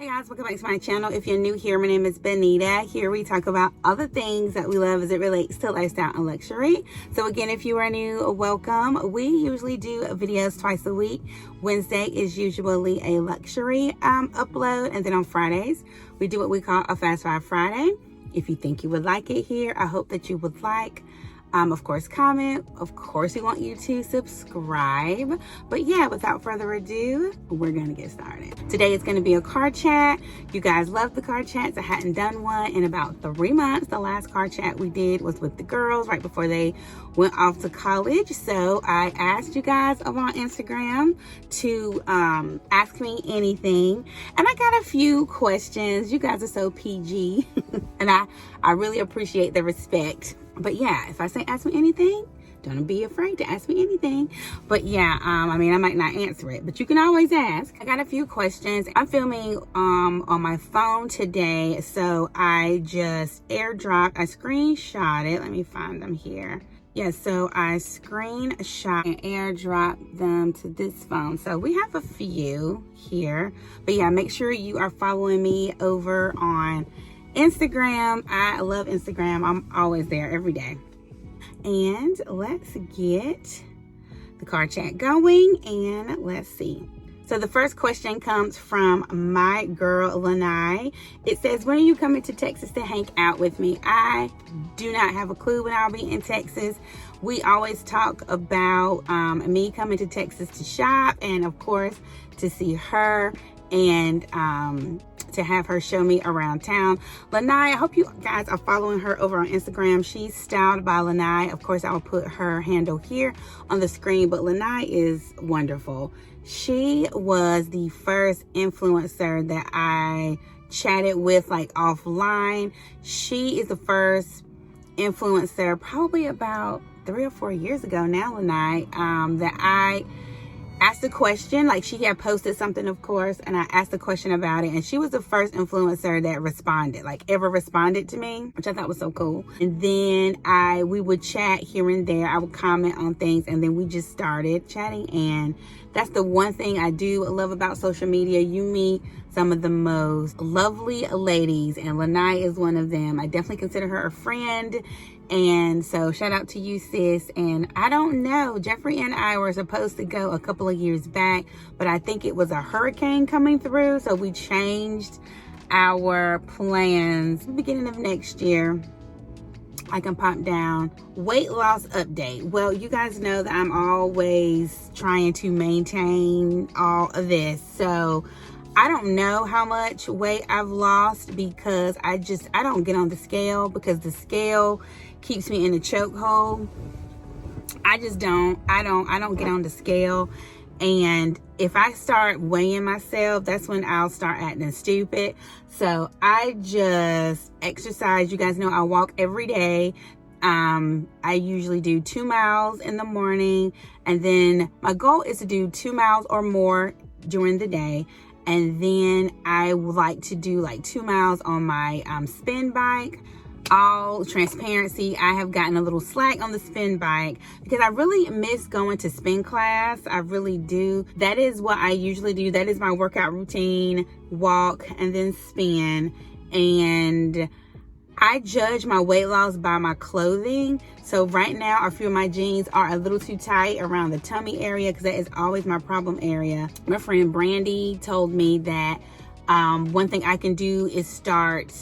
Hey guys, welcome back to my channel. If you're new here, my name is Benita. Here we talk about all the things that we love as it relates to lifestyle and luxury. So again, if you are new, welcome. We usually do videos twice a week. Wednesday is usually a luxury upload, and then on Fridays, we do what we call a Fast Five Friday. If you think you would like it here, I hope that you would like. Of course, comment. Of course, we want you to subscribe. But yeah, without further ado, we're gonna get started. Today is gonna be a car chat. You guys love the car chats. I hadn't done one in about 3 months. The last car chat we did was with the girls right before they went off to college. So I asked you guys over on Instagram to ask me anything. And I got a few questions. You guys are so PG. And I really appreciate the respect. But yeah, if I say ask me anything, don't be afraid to ask me anything. But yeah, I mean, I might not answer it, but you can always ask. I got a few questions. I'm filming on my phone today, so I just airdropped, I screenshot it. Let me find them here. Yeah, so I screenshot and airdrop them to this phone. So we have a few here. But yeah, make sure you are following me over on Instagram. I love Instagram. I'm always there every day. And let's get the car chat going and let's see. So the first question comes from my girl Lanai. It says, when are you coming to Texas to hang out with me? I do not have a clue when I'll be in Texas. We always talk about me coming to Texas to shop and of course to see her and to have her show me around town. Lanai, I hope you guys are following her over on Instagram. She's styled by Lanai. Of course, I will put her handle here on the screen, but Lanai is wonderful. She was the first influencer that I chatted with like offline. She is the first influencer probably about 3 or 4 years ago now, Lanai, that I asked a question. Like, she had posted something, of course, and I asked a question about it, and she was the first influencer that responded, like ever responded to me, which I thought was so cool. And then we would chat here and there. I would comment on things, and then we just started chatting. And that's the one thing I do love about social media. You meet some of the most lovely ladies, and Lanai is one of them. I definitely consider her a friend. And so shout out to you, sis. And I don't know, Jeffrey and I were supposed to go a couple of years back, but I think it was a hurricane coming through. So we changed our plans. Beginning of next year, I can pop down. Weight loss update. Well, you guys know that I'm always trying to maintain all of this. So I don't know how much weight I've lost because I don't get on the scale because the scale keeps me in a chokehold. I don't get on the scale. And if I start weighing myself, that's when I'll start acting stupid. So I just exercise. You guys know I walk every day. I usually do 2 miles in the morning. And then my goal is to do 2 miles or more during the day. And then I would like to do like 2 miles on my spin bike. All transparency, I have gotten a little slack on the spin bike because I really miss going to spin class. I really do. That is what I usually do. That is my workout routine: walk and then spin. And I judge my weight loss by my clothing. So right now, a few of my jeans are a little too tight around the tummy area because that is always my problem area. My friend Brandy told me that one thing I can do is start,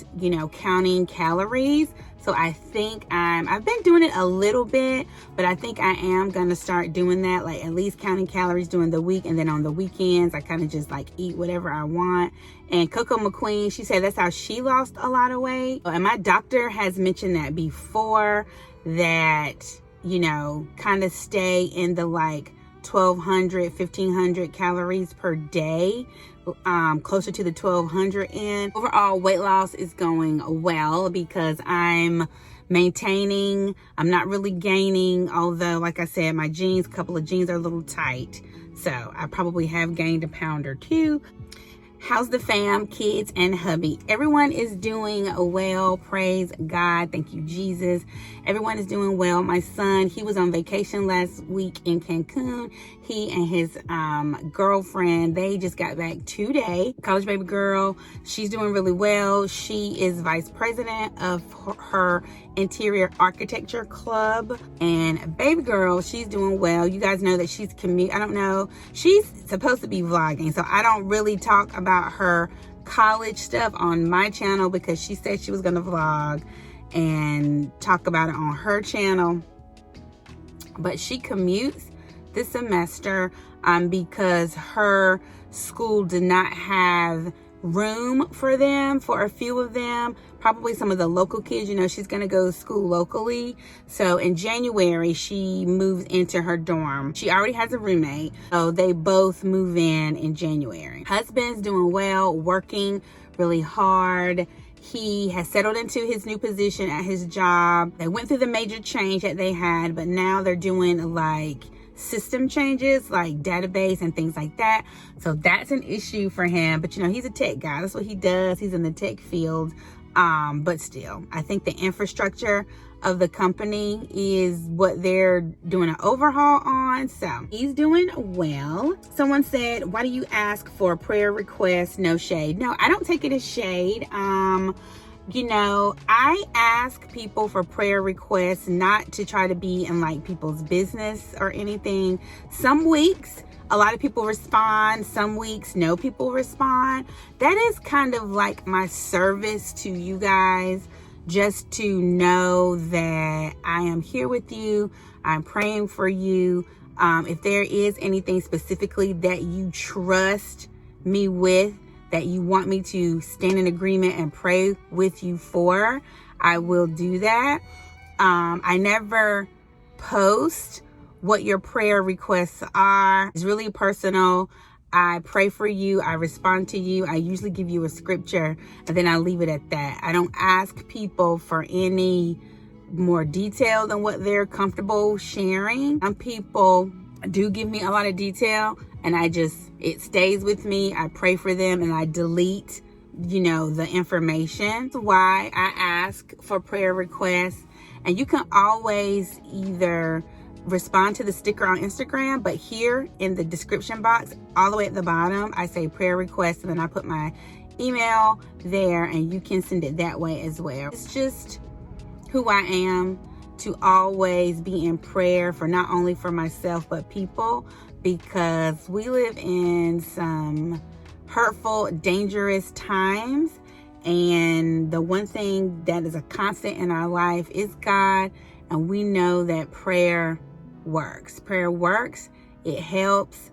counting calories. So I think I've been doing it a little bit, but I think I am going to start doing that, like at least counting calories during the week. And then on the weekends, I kind of just like eat whatever I want. And Coco McQueen, she said that's how she lost a lot of weight. And my doctor has mentioned that before, that, kind of stay in the like 1,200, 1,500 calories per day, closer to the 1,200 end. Overall weight loss is going well because I'm maintaining. I'm not really gaining, although like I said, my couple of jeans are a little tight. So I probably have gained a pound or two. How's the fam, kids, and hubby? Everyone is doing well. Praise God. Thank you, Jesus. Everyone is doing well. My son, he was on vacation last week in Cancun. He and his girlfriend, they just got back today. College baby girl, she's doing really well. She is vice president of her interior architecture club. And baby girl, she's doing well. You guys know that she's I don't know. She's supposed to be vlogging, so I don't really talk about her college stuff on my channel because she said she was going to vlog and talk about it on her channel. But she commutes this semester because her school did not have room for them, for a few of them, probably some of the local kids. You know, she's going to go to school locally. So in January, she moves into her dorm. She already has a roommate, so they both move in January. Husband's doing well, working really hard. He has settled into his new position at his job. They went through the major change that they had, but now they're doing like system changes, like database and things like that. So that's an issue for him. But you know, he's a tech guy. That's what he does. He's in the tech field. But still, I think the infrastructure of the company is what they're doing an overhaul on. So he's doing well. Someone said, why do you ask for prayer requests? No shade. No, I don't take it as shade. You know, I ask people for prayer requests not to try to be in like people's business or anything. Some weeks, a lot of people respond. Some weeks, no people respond. That is kind of like my service to you guys, just to know that I am here with you. I'm praying for you. If there is anything specifically that you trust me with, that you want me to stand in agreement and pray with you for, I will do that. I never post what your prayer requests are. It's really personal. I pray for you. I respond to you. I usually give you a scripture and then I leave it at that. I don't ask people for any more detail than what they're comfortable sharing. Some people do give me a lot of detail and it stays with me. I pray for them and I delete, you know, the information. That's why I ask for prayer requests. And you can always either respond to the sticker on Instagram, but here in the description box, all the way at the bottom, I say prayer request, and then I put my email there and you can send it that way as well. It's just who I am, to always be in prayer for not only for myself, but people, because we live in some hurtful, dangerous times. And the one thing that is a constant in our life is God. And we know that prayer works. Prayer works. It helps.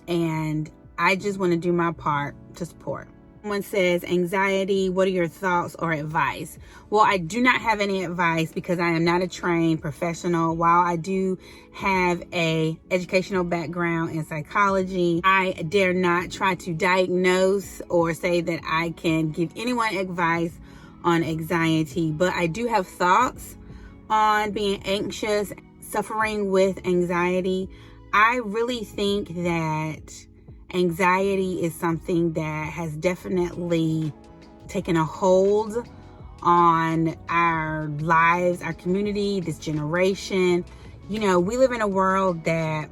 And I just want to do my part to support. Someone says, anxiety, what are your thoughts or advice? Well, I do not have any advice because I am not a trained professional. While I do have a educational background in psychology, I dare not try to diagnose or say that I can give anyone advice on anxiety. But I do have thoughts on being anxious, suffering with anxiety. I really think that anxiety is something that has definitely taken a hold on our lives, our community, this generation. You know, we live in a world that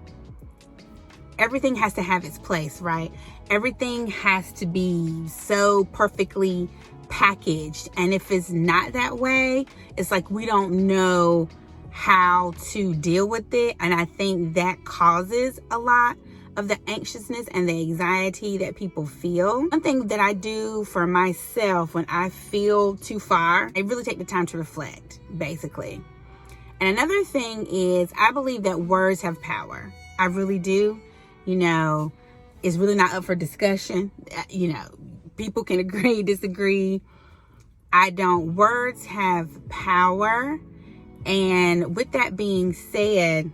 everything has to have its place, right? Everything has to be so perfectly packaged. And if it's not that way, it's like we don't know how to deal with it. And I think that causes a lot of the anxiousness and the anxiety that people feel. One thing that I do for myself when I feel too far, I really take the time to reflect, basically. And another thing is, I believe that words have power. I really do. You know, it's really not up for discussion. You know, people can agree, disagree. I don't. Words have power. And with that being said,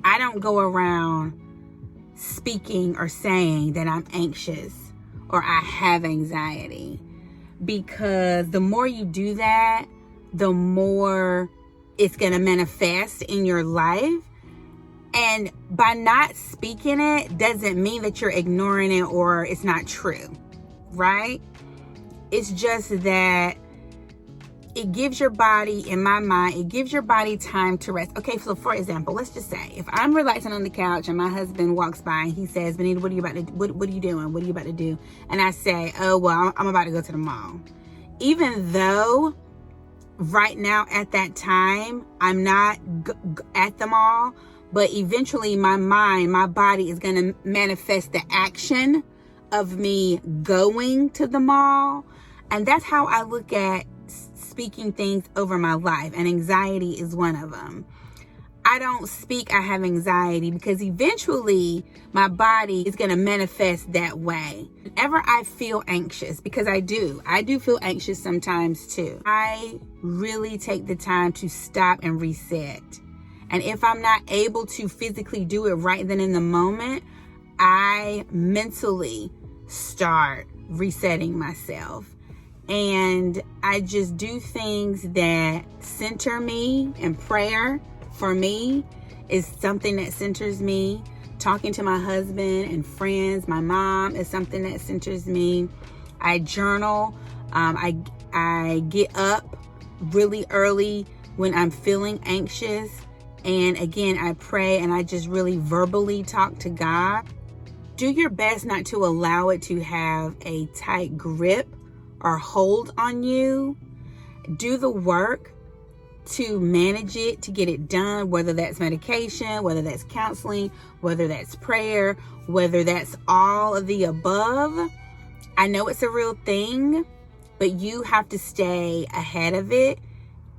I don't go around speaking or saying that I'm anxious or I have anxiety, because the more you do that, the more it's going to manifest in your life. And by not speaking it doesn't mean that you're ignoring it or it's not true, right? It's just that it gives your body, in my mind, it gives your body time to rest. Okay, so for example, let's just say if I'm relaxing on the couch and my husband walks by and he says, Benita, what are you doing? What are you about to do? And I say, oh, well, I'm about to go to the mall. Even though right now at that time, I'm not at the mall, but eventually my mind, my body is going to manifest the action of me going to the mall. And that's how I look at speaking things over my life, and anxiety is one of them. I don't speak I have anxiety because eventually my body is going to manifest that way. Whenever I feel anxious, because I do feel anxious sometimes too, I really take the time to stop and reset. And if I'm not able to physically do it right then in the moment, I mentally start resetting myself. And I just do things that center me, and prayer for me is something that centers me. Talking to my husband and friends, my mom is something that centers me. I journal. I get up really early when I'm feeling anxious. And again, I pray and I just really verbally talk to God. Do your best not to allow it to have a tight grip or hold on you. Do the work to manage it, to get it done, whether that's medication, whether that's counseling, whether that's prayer, whether that's all of the above. I know it's a real thing, but you have to stay ahead of it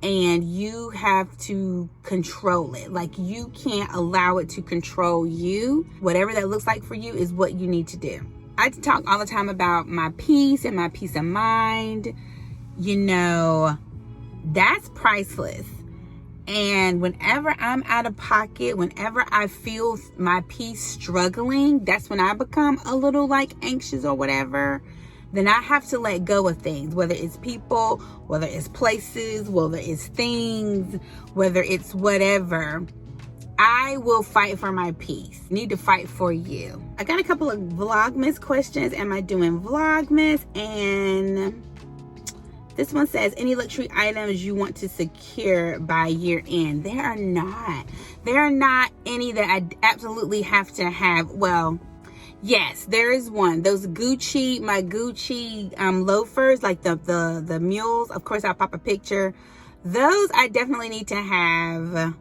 and you have to control it. Like, you can't allow it to control you. Whatever that looks like for you is what you need to do. I talk all the time about my peace and my peace of mind. You know, that's priceless. And whenever I'm out of pocket, whenever I feel my peace struggling, that's when I become a little like anxious or whatever. Then I have to let go of things, whether it's people, whether it's places, whether it's things, whether it's whatever. I will fight for my peace. Need to fight for you. I got a couple of Vlogmas questions. Am I doing Vlogmas? And this one says, any luxury items you want to secure by year end? There are not. There are not any that I absolutely have to have. Well, yes, there is one. Those Gucci, my Gucci loafers, like the mules. Of course, I'll pop a picture. Those I definitely need to have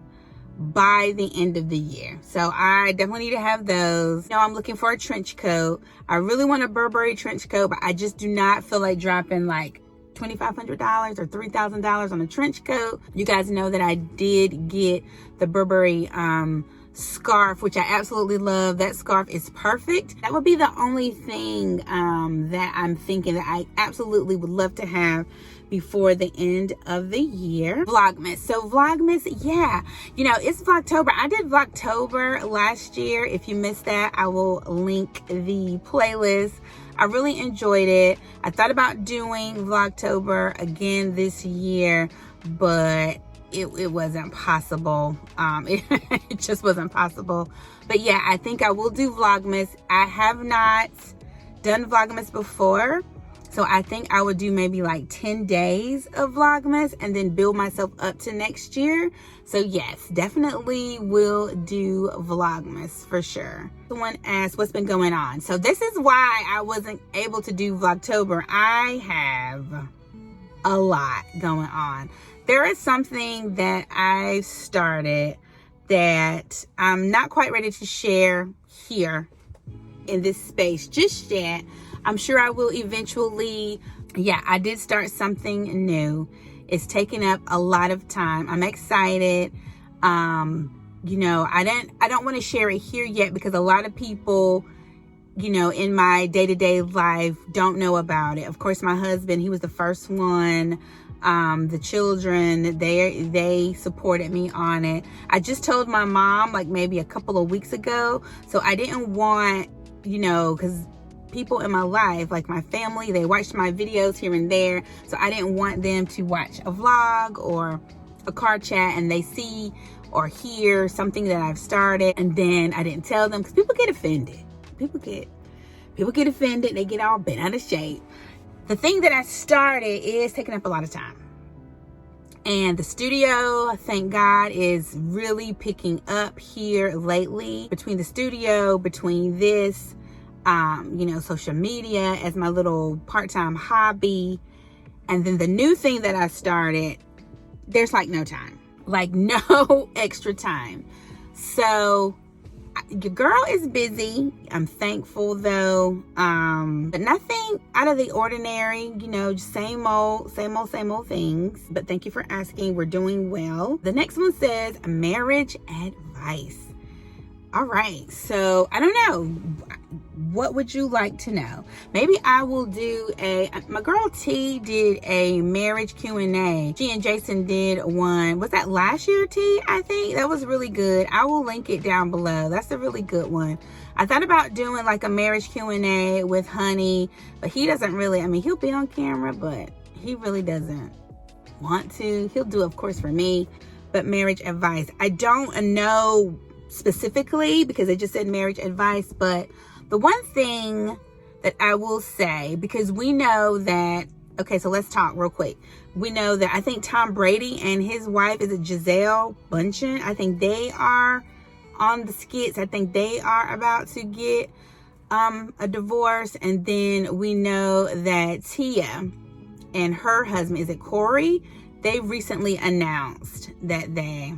by the end of the year. So I definitely need to have those. You know, I'm looking for a trench coat. I really want a Burberry trench coat, but I just do not feel like dropping like $2,500 or $3,000 on a trench coat. You guys know that I did get the Burberry scarf, which I absolutely love. That scarf is perfect. That would be the only thing that I'm thinking that I absolutely would love to have before the end of the year. Vlogmas. So Vlogmas, yeah, you know, it's Vlogtober. I did Vlogtober last year. If you missed that, I will link the playlist. I really enjoyed it. I thought about doing Vlogtober again this year, but it wasn't possible. It just wasn't possible. But yeah, I think I will do Vlogmas. I have not done Vlogmas before, so I think I would do maybe like 10 days of Vlogmas and then build myself up to next year. So yes, definitely will do Vlogmas for sure. Someone asked what's been going on. So this is why I wasn't able to do Vlogtober. I have a lot going on. There is something that I've started that I'm not quite ready to share here in this space just yet. I'm sure I will eventually. Yeah, I did start something new. It's taken up a lot of time. I'm excited. You know, I don't want to share it here yet because a lot of people, you know, in my day-to-day life don't know about it. Of course, my husband, he was the first one. The children, they supported me on it. I just told my mom like maybe a couple of weeks ago. So I didn't want, you know, because people in my life, like my family, they watched my videos here and there. So I didn't want them to watch a vlog or a car chat and they see or hear something that I've started and then I didn't tell them, because people get offended. People get offended. They get all bent out of shape. The thing that I started is taking up a lot of time. And the studio, thank God, is really picking up here lately. Between the studio, between this, social media as my little part-time hobby. And then the new thing that I started, there's like no time. Like no extra time. So your girl is busy. I'm thankful though. But nothing out of the ordinary, just same old things. But thank you for asking. We're doing well. The next one says marriage advice. All right. So I don't know. What would you like to know? Maybe I will do my girl T did a marriage Q&A. She and Jason did one. Was that last year, T? I think that was really good. I will link it down below. That's a really good one. I thought about doing like a marriage Q&A with Honey, but he doesn't really, he'll be on camera, but he really doesn't want to. He'll do, of course, for me, but marriage advice. I don't know specifically because it just said marriage advice, but the one thing that I will say, because we know that, okay, so let's talk real quick. We know that I think Tom Brady and his wife, is it Gisele Bündchen? I think they are on the skits. I think they are about to get a divorce. And then we know that Tia and her husband, is it Corey? They recently announced that they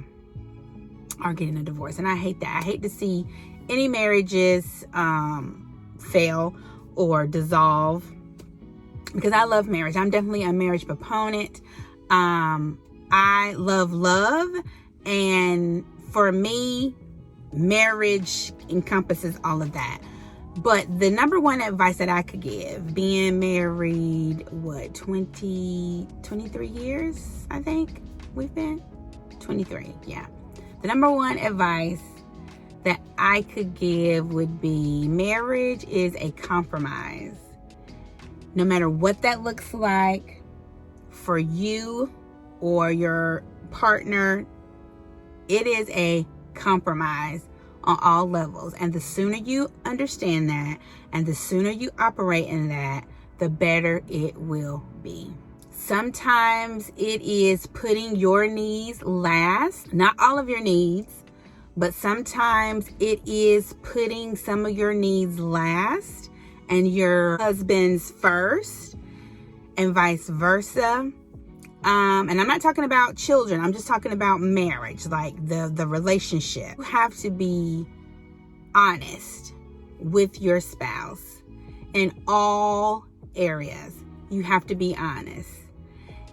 are getting a divorce. And I hate that. I hate to see any marriages fail or dissolve, because I love marriage. I'm definitely a marriage proponent. I love, and for me, marriage encompasses all of that. But the number one advice that I could give, being married, 23 years, I think we've been 23. Yeah. The number one advice that I could give would be marriage is a compromise. No matter what that looks like for you or your partner, it is a compromise on all levels. And the sooner you understand that and the sooner you operate in that, the better it will be. Sometimes it is putting your needs last, not all of your needs, but sometimes it is putting some of your needs last and your husband's first, and vice versa. And I'm not talking about children. I'm just talking about marriage, like the relationship. You have to be honest with your spouse in all areas. You have to be honest.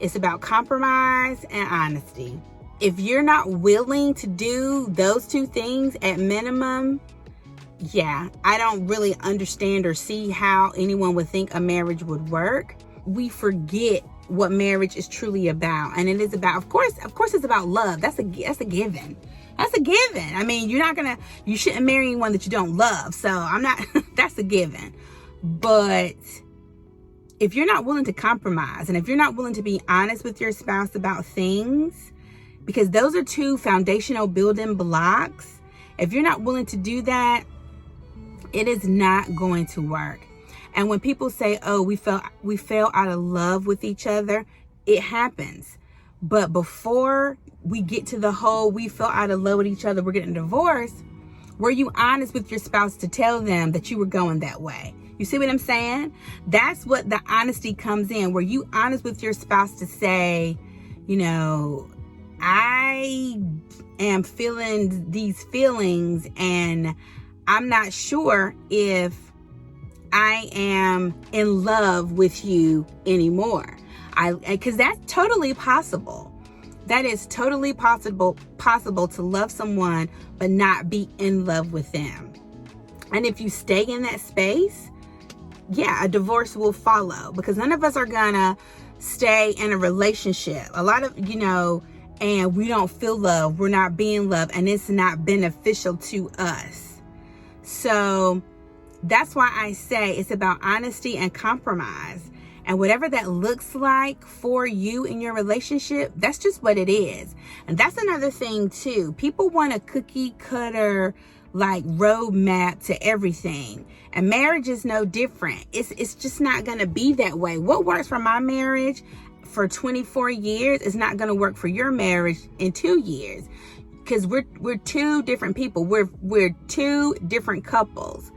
It's about compromise and honesty. If you're not willing to do those two things at minimum, yeah, I don't really understand or see how anyone would think a marriage would work. We forget what marriage is truly about. And it is about, of course it's about love. That's a given. That's a given. You shouldn't marry anyone that you don't love. So that's a given. But if you're not willing to compromise, and if you're not willing to be honest with your spouse about things, because those are two foundational building blocks. If you're not willing to do that, it is not going to work. And when people say, oh, we fell out of love with each other, it happens. But before we get to the whole we fell out of love with each other, we're getting divorced, were you honest with your spouse to tell them that you were going that way? You see what I'm saying? That's what the honesty comes in. Were you honest with your spouse to say, I am feeling these feelings and I'm not sure if I am in love with you anymore. Because that's totally possible. That is totally possible to love someone but not be in love with them. And if you stay in that space, yeah, a divorce will follow, because none of us are gonna stay in a relationship. A lot of, and we don't feel love, we're not being loved, and it's not beneficial to us. So that's why I say it's about honesty and compromise. And whatever that looks like for you in your relationship, that's just what it is. And that's another thing too. People want a cookie cutter like roadmap to everything. And marriage is no different. It's just not going to be that way. What works for my marriage for 24 years is not going to work for your marriage in 2 years. Because we're two different people. We're two different couples.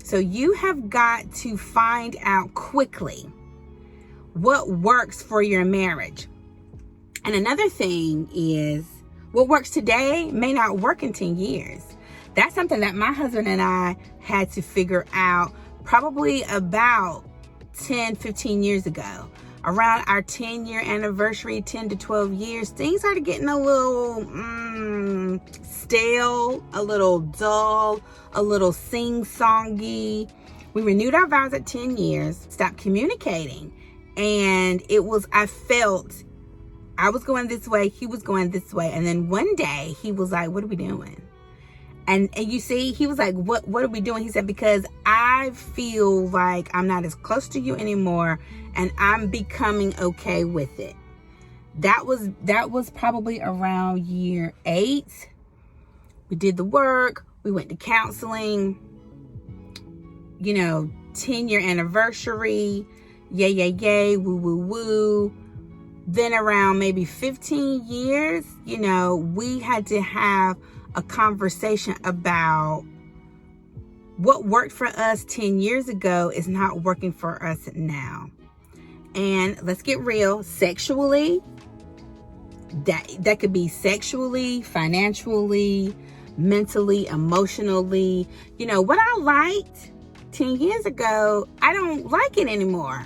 So you have got to find out quickly what works for your marriage. And another thing is, what works today may not work in 10 years. That's something that my husband and I had to figure out probably about 10, 15 years ago. Around our 10-year anniversary, 10 to 12 years, things started getting a little stale, a little dull, a little sing-songy. We renewed our vows at 10 years, stopped communicating. And I felt I was going this way, he was going this way. And then one day he was like, what are we doing? And you see, he was like, what are we doing? He said, because I feel like I'm not as close to you anymore and I'm becoming okay with it. That was probably around year 8. We did the work. We went to counseling, 10-year anniversary. Yay, yay, yay, woo, woo, woo. Then around maybe 15 years, we had to have a conversation about what worked for us 10 years ago is not working for us now. And let's get real, sexually, that could be sexually, financially, mentally, emotionally. What I liked 10 years ago, I don't like it anymore.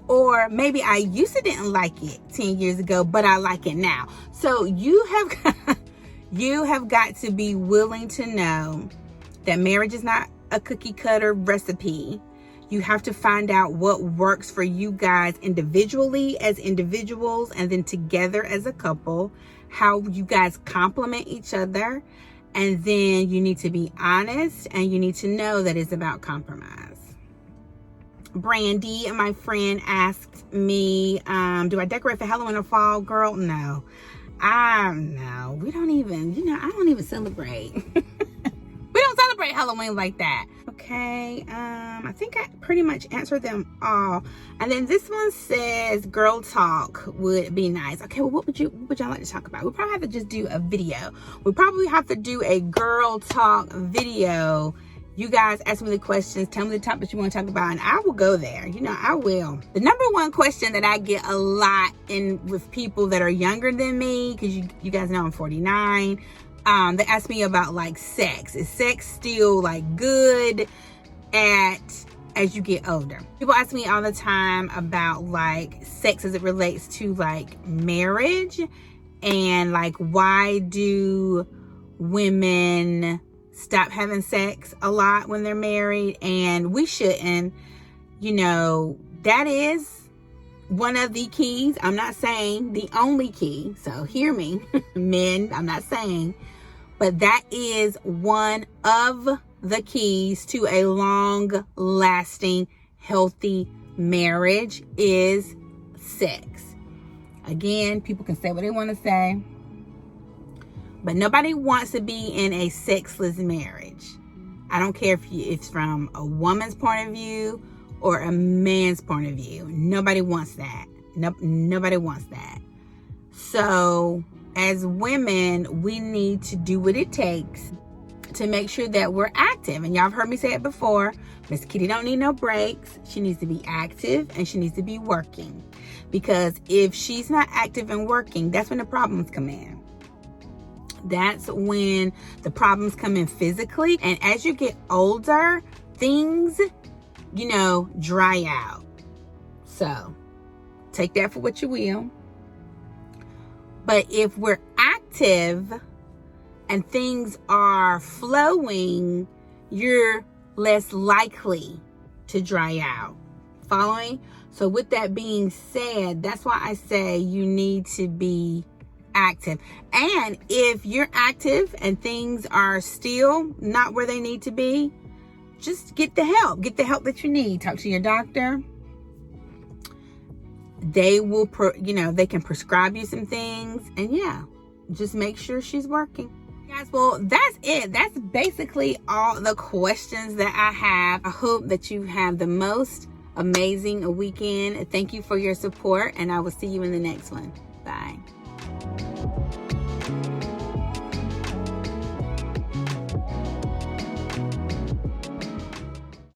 Or maybe I used to didn't like it 10 years ago, but I like it now. So you have got to be willing to know that marriage is not a cookie cutter recipe. You have to find out what works for you guys individually as individuals and then together as a couple, how you guys complement each other. And then you need to be honest and you need to know that it's about compromise. Brandy, my friend, asked me, do I decorate for Halloween or fall? Girl, no. No, we don't even, I don't even celebrate. We don't celebrate Halloween like that. Okay, I think I pretty much answered them all. And then this one says girl talk would be nice. Okay, well, what would y'all like to talk about? We probably have to just do a video. We probably have to do a girl talk video. You guys ask me the questions, tell me the topics you want to talk about, and I will go there. I will. The number one question that I get a lot with people that are younger than me, because you guys know I'm 49, they ask me about like sex. Is sex still like good as you get older? People ask me all the time about like sex as it relates to like marriage and like why do women stop having sex a lot when they're married, and we shouldn't. That is one of the keys. I'm not saying the only key, so hear me, men, I'm not saying, but that is one of the keys to a long-lasting, healthy marriage is sex. Again, people can say what they want to say, but nobody wants to be in a sexless marriage. I don't care if it's from a woman's point of view or a man's point of view. Nobody wants that. Nobody wants that. So as women, we need to do what it takes to make sure that we're active. And y'all have heard me say it before. Miss Kitty don't need no breaks. She needs to be active and she needs to be working. Because if she's not active and working, that's when the problems come in. That's when the problems come in physically. And as you get older, things, dry out. So take that for what you will. But if we're active and things are flowing, you're less likely to dry out. Following? So with that being said, that's why I say you need to be active. And if you're active and things are still not where they need to be, just get the help. Get the help that you need. Talk to your doctor. they will, they can prescribe you some things. And yeah, just make sure she's working. Guys, well, that's it. That's basically all the questions that I have. I hope that you have the most amazing weekend. Thank you for your support, and I will see you in the next one. Bye.